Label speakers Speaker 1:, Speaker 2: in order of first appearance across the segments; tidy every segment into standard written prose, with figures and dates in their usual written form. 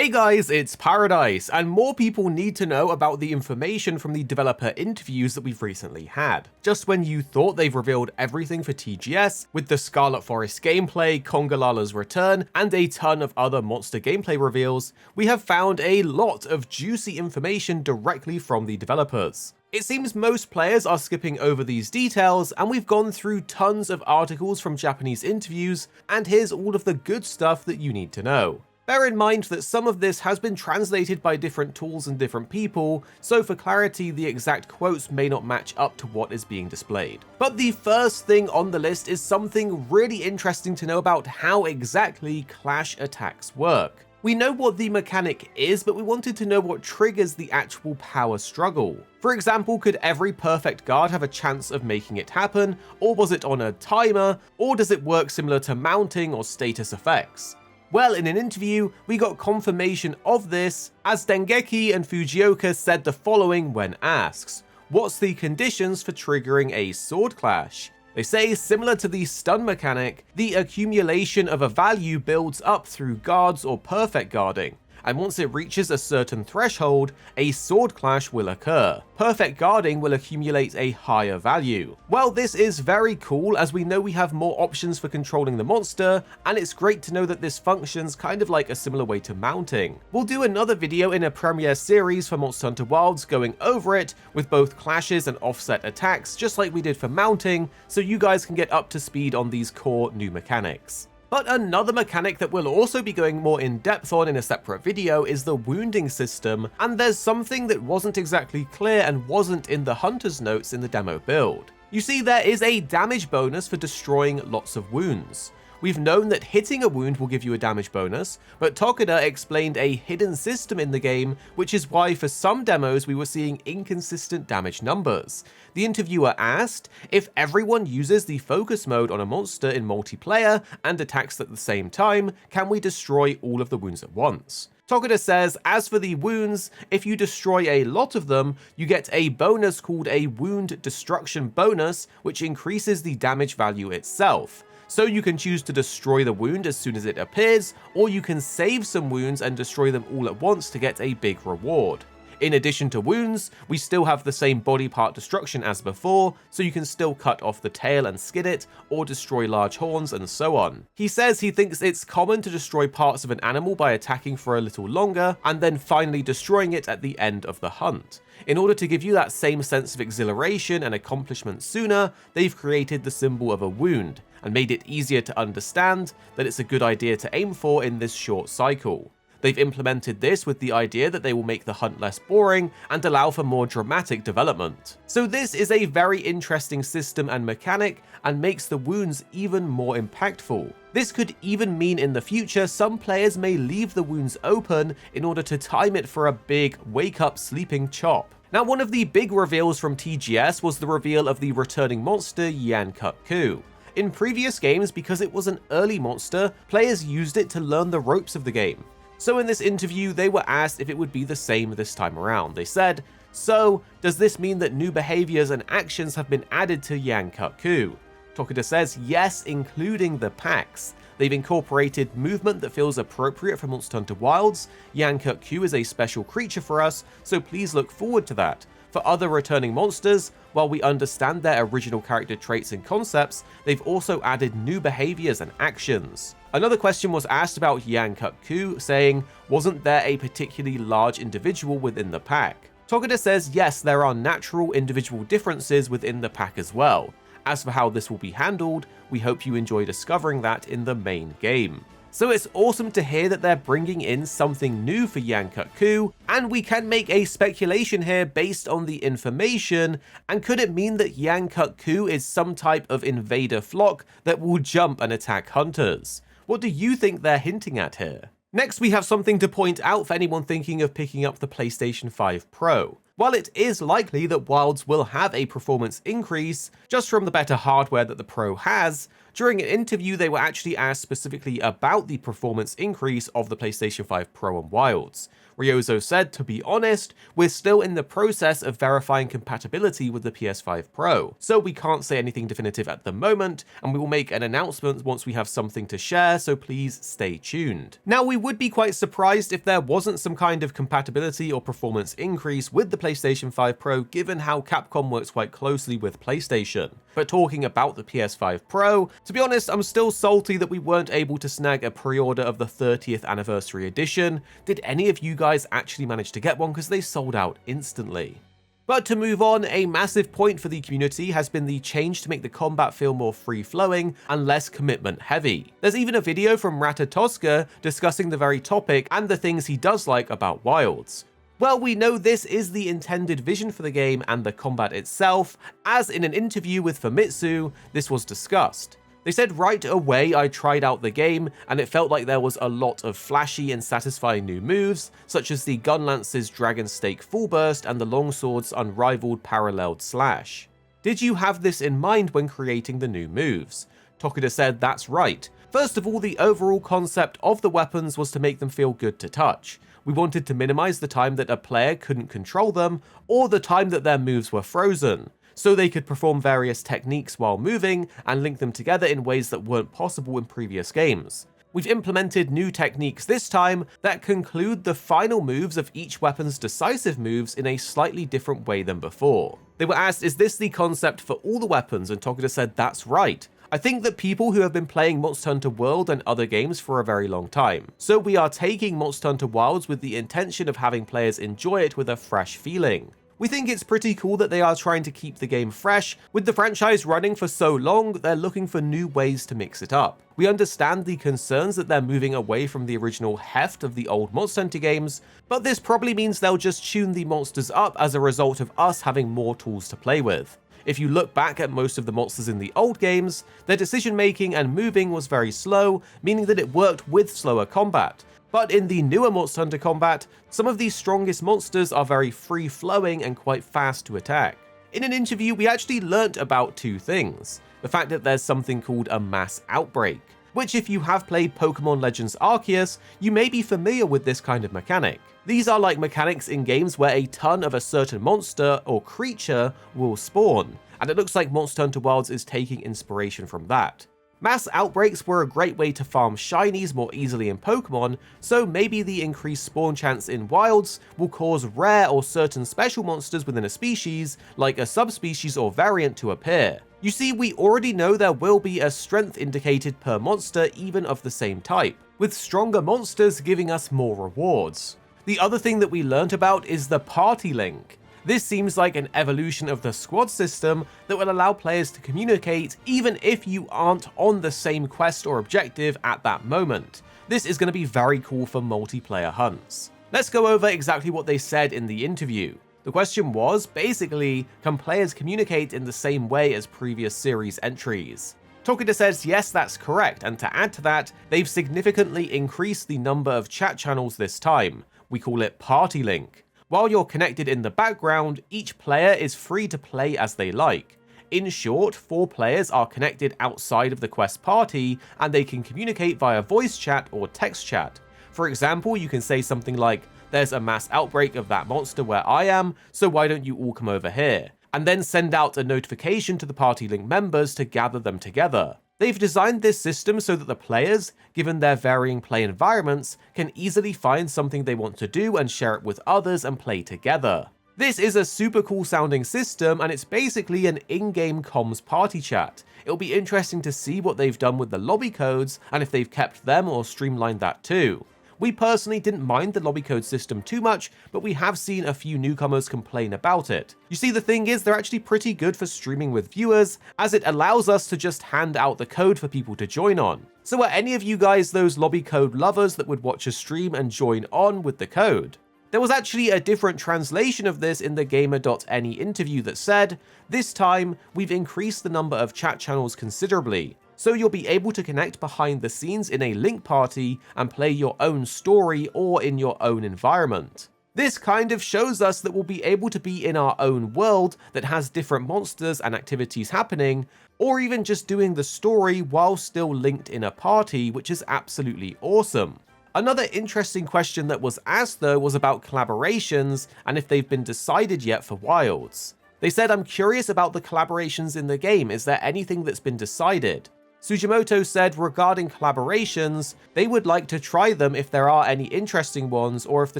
Speaker 1: Hey guys, it's Paradise, and more people need to know about the information from the developer interviews that we've recently had. Just when you thought they've revealed everything for TGS, with the Scarlet Forest gameplay, Congalala's return, and a ton of other monster gameplay reveals, we have found a lot of juicy information directly from the developers. It seems most players are skipping over these details, and we've gone through tons of articles from Japanese interviews, and here's all of the good stuff that you need to know. Bear in mind that some of this has been translated by different tools and different people, so for clarity, the exact quotes may not match up to what is being displayed. But the first thing on the list is something really interesting to know about how exactly clash attacks work. We know what the mechanic is, but we wanted to know what triggers the actual power struggle. For example, could every perfect guard have a chance of making it happen, or was it on a timer, or does it work similar to mounting or status effects? Well, in an interview, we got confirmation of this, as Dengeki and Fujioka said the following when asked, "What's the conditions for triggering a sword clash?" They say, similar to the stun mechanic, the accumulation of a value builds up through guards or perfect guarding, and once it reaches a certain threshold, a sword clash will occur. Perfect guarding will accumulate a higher value. Well, this is very cool, as we know we have more options for controlling the monster, and it's great to know that this functions kind of like a similar way to mounting. We'll do another video in a premiere series for Monster Hunter Wilds going over it, with both clashes and offset attacks, just like we did for mounting, so you guys can get up to speed on these core new mechanics. But another mechanic that we'll also be going more in depth on in a separate video is the wounding system, and there's something that wasn't exactly clear and wasn't in the hunter's notes in the demo build. You see, there is a damage bonus for destroying lots of wounds. We've known that hitting a wound will give you a damage bonus, but Tokida explained a hidden system in the game, which is why for some demos we were seeing inconsistent damage numbers. The interviewer asked, if everyone uses the focus mode on a monster in multiplayer and attacks at the same time, can we destroy all of the wounds at once? Tokida says, as for the wounds, if you destroy a lot of them, you get a bonus called a wound destruction bonus, which increases the damage value itself. So you can choose to destroy the wound as soon as it appears, or you can save some wounds and destroy them all at once to get a big reward. In addition to wounds, we still have the same body part destruction as before, so you can still cut off the tail and skin it, or destroy large horns and so on. He says he thinks it's common to destroy parts of an animal by attacking for a little longer, and then finally destroying it at the end of the hunt. In order to give you that same sense of exhilaration and accomplishment sooner, they've created the symbol of a wound, and made it easier to understand that it's a good idea to aim for in this short cycle. They've implemented this with the idea that they will make the hunt less boring and allow for more dramatic development. So this is a very interesting system and mechanic, and makes the wounds even more impactful. This could even mean in the future some players may leave the wounds open in order to time it for a big wake-up sleeping chop. Now, one of the big reveals from TGS was the reveal of the returning monster Yanaku. In previous games, because it was an early monster, players used it to learn the ropes of the game. So in this interview, they were asked if it would be the same this time around. They said, "So, does this mean that new behaviors and actions have been added to Yanaku?" Tokida says yes, including the packs. They've incorporated movement that feels appropriate for Monster Hunter Wilds. Yanaku is a special creature for us, so please look forward to that. For other returning monsters, while we understand their original character traits and concepts, they've also added new behaviors and actions. Another question was asked about Yanaku, saying, wasn't there a particularly large individual within the pack? Tokida says yes, there are natural individual differences within the pack as well. As for how this will be handled, we hope you enjoy discovering that in the main game. So it's awesome to hear that they're bringing in something new for Yanaku, and we can make a speculation here based on the information, and could it mean that Yanaku is some type of invader flock that will jump and attack hunters? What do you think they're hinting at here? Next, we have something to point out for anyone thinking of picking up the PlayStation 5 Pro. While it is likely that Wilds will have a performance increase just from the better hardware that the Pro has, During an interview, they were actually asked specifically about the performance increase of the PlayStation 5 Pro and Wilds. Ryozo said, "To be honest, we're still in the process of verifying compatibility with the PS5 Pro, so we can't say anything definitive at the moment, and we will make an announcement once we have something to share, so please stay tuned." Now, we would be quite surprised if there wasn't some kind of compatibility or performance increase with the PlayStation 5 Pro, given how Capcom works quite closely with PlayStation. But talking about the PS5 Pro, to be honest, I'm still salty that we weren't able to snag a pre-order of the 30th anniversary edition. Did any of you guys actually manage to get one, because they sold out instantly? But to move on, a massive point for the community has been the change to make the combat feel more free-flowing and less commitment-heavy. There's even a video from Ratatosca discussing the very topic and the things he does like about Wilds. Well, we know this is the intended vision for the game and the combat itself, as in an interview with Famitsu, this was discussed. They said, "Right away I tried out the game, and it felt like there was a lot of flashy and satisfying new moves, such as the Gunlance's Dragon Stake Full Burst and the Longsword's unrivaled Paralleled Slash. Did you have this in mind when creating the new moves?" Tokida said, "That's right. First of all, the overall concept of the weapons was to make them feel good to touch. We wanted to minimize the time that a player couldn't control them, or the time that their moves were frozen, so they could perform various techniques while moving and link them together in ways that weren't possible in previous games. We've implemented new techniques this time that conclude the final moves of each weapon's decisive moves in a slightly different way than before." They were asked, "Is this the concept for all the weapons?" and Tokida said, "That's right. I think that people who have been playing Monster Hunter World and other games for a very long time. So we are taking Monster Hunter Wilds with the intention of having players enjoy it with a fresh feeling. We think it's pretty cool that they are trying to keep the game fresh. With the franchise running for so long, they're looking for new ways to mix it up. We understand the concerns that they're moving away from the original heft of the old Monster Hunter games, but this probably means they'll just tune the monsters up as a result of us having more tools to play with. If you look back at most of the monsters in the old games, their decision making and moving was very slow, meaning that it worked with slower combat. But in the newer Monster Hunter combat, some of these strongest monsters are very free-flowing and quite fast to attack." In an interview, we actually learnt about two things. The fact that there's something called a mass outbreak, which if you have played Pokemon Legends Arceus, you may be familiar with this kind of mechanic. These are like mechanics in games where a ton of a certain monster or creature will spawn, and it looks like Monster Hunter Wilds is taking inspiration from that. Mass outbreaks were a great way to farm shinies more easily in Pokemon, so maybe the increased spawn chance in Wilds will cause rare or certain special monsters within a species, like a subspecies or variant, to appear. You see, we already know there will be a strength indicated per monster even of the same type, with stronger monsters giving us more rewards. The other thing that we learnt about is the party link. This seems like an evolution of the squad system that will allow players to communicate even if you aren't on the same quest or objective at that moment. This is going to be very cool for multiplayer hunts. Let's go over exactly what they said in the interview. The question was, basically, can players communicate in the same way as previous series entries? Tokida says yes, that's correct, and to add to that, they've significantly increased the number of chat channels this time. We call it Party Link. While you're connected in the background, each player is free to play as they like. In short, 4 players are connected outside of the quest party, and they can communicate via voice chat or text chat. For example, you can say something like, "There's a mass outbreak of that monster where I am, so why don't you all come over here?" and then send out a notification to the Party Link members to gather them together. They've designed this system so that the players, given their varying play environments, can easily find something they want to do and share it with others and play together. This is a super cool sounding system, and it's basically an in-game comms party chat. It'll be interesting to see what they've done with the lobby codes and if they've kept them or streamlined that too. We personally didn't mind the lobby code system too much, but we have seen a few newcomers complain about it. You see, the thing is, they're actually pretty good for streaming with viewers, as it allows us to just hand out the code for people to join on. So are any of you guys those lobby code lovers that would watch a stream and join on with the code? There was actually a different translation of this in the Gamer.ne interview that said, "This time, we've increased the number of chat channels considerably, so you'll be able to connect behind the scenes in a link party and play your own story or in your own environment." This kind of shows us that we'll be able to be in our own world that has different monsters and activities happening, or even just doing the story while still linked in a party, which is absolutely awesome. Another interesting question that was asked though was about collaborations and if they've been decided yet for Wilds. They said, "I'm curious about the collaborations in the game, is there anything that's been decided?" Sugimoto said regarding collaborations, they would like to try them if there are any interesting ones or if the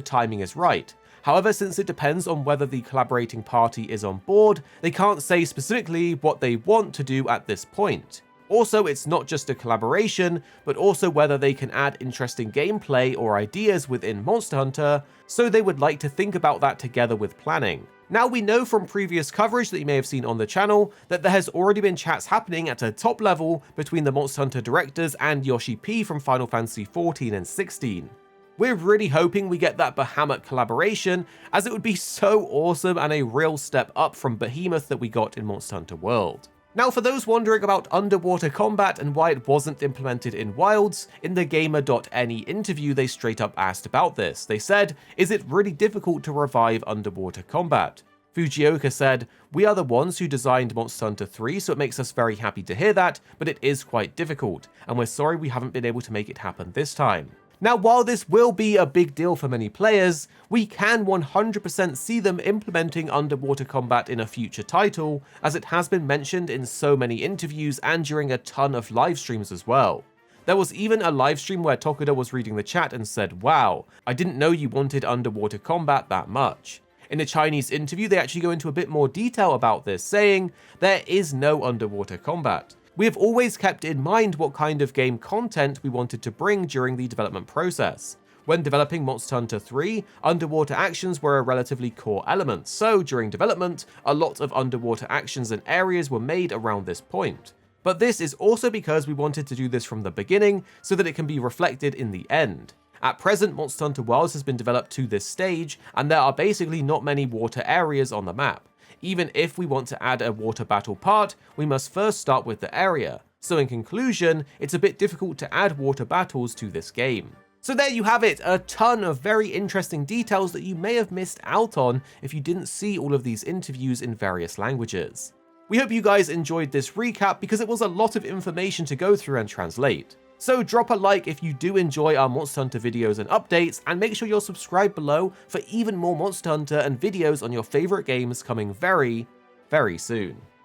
Speaker 1: timing is right. However, since it depends on whether the collaborating party is on board, they can't say specifically what they want to do at this point. Also, it's not just a collaboration, but also whether they can add interesting gameplay or ideas within Monster Hunter, so they would like to think about that together with planning. Now, we know from previous coverage that you may have seen on the channel that there has already been chats happening at a top level between the Monster Hunter directors and Yoshi P from Final Fantasy XIV and 16. We're really hoping we get that Bahamut collaboration, as it would be so awesome and a real step up from Behemoth that we got in Monster Hunter World. Now, for those wondering about underwater combat and why it wasn't implemented in Wilds, in the Gamer.ne interview they straight up asked about this. They said, "Is it really difficult to revive underwater combat?" Fujioka said, "We are the ones who designed Monster Hunter 3, so it makes us very happy to hear that, but it is quite difficult, and we're sorry we haven't been able to make it happen this time." Now, while this will be a big deal for many players, we can 100% see them implementing underwater combat in a future title, as it has been mentioned in so many interviews and during a ton of live streams as well. There was even a live stream where Tokuda was reading the chat and said, "Wow, I didn't know you wanted underwater combat that much." In a Chinese interview, they actually go into a bit more detail about this, saying, "There is no underwater combat. We have always kept in mind what kind of game content we wanted to bring during the development process. When developing Monster Hunter 3, underwater actions were a relatively core element, so during development, a lot of underwater actions and areas were made around this point. But this is also because we wanted to do this from the beginning so that it can be reflected in the end. At present, Monster Hunter Wilds has been developed to this stage, and there are basically not many water areas on the map. Even if we want to add a water battle part, we must first start with the area. So in conclusion, it's a bit difficult to add water battles to this game." So there you have it, a ton of very interesting details that you may have missed out on if you didn't see all of these interviews in various languages. We hope you guys enjoyed this recap because it was a lot of information to go through and translate. So drop a like if you do enjoy our Monster Hunter videos and updates, and make sure you're subscribed below for even more Monster Hunter and videos on your favorite games coming very, very soon.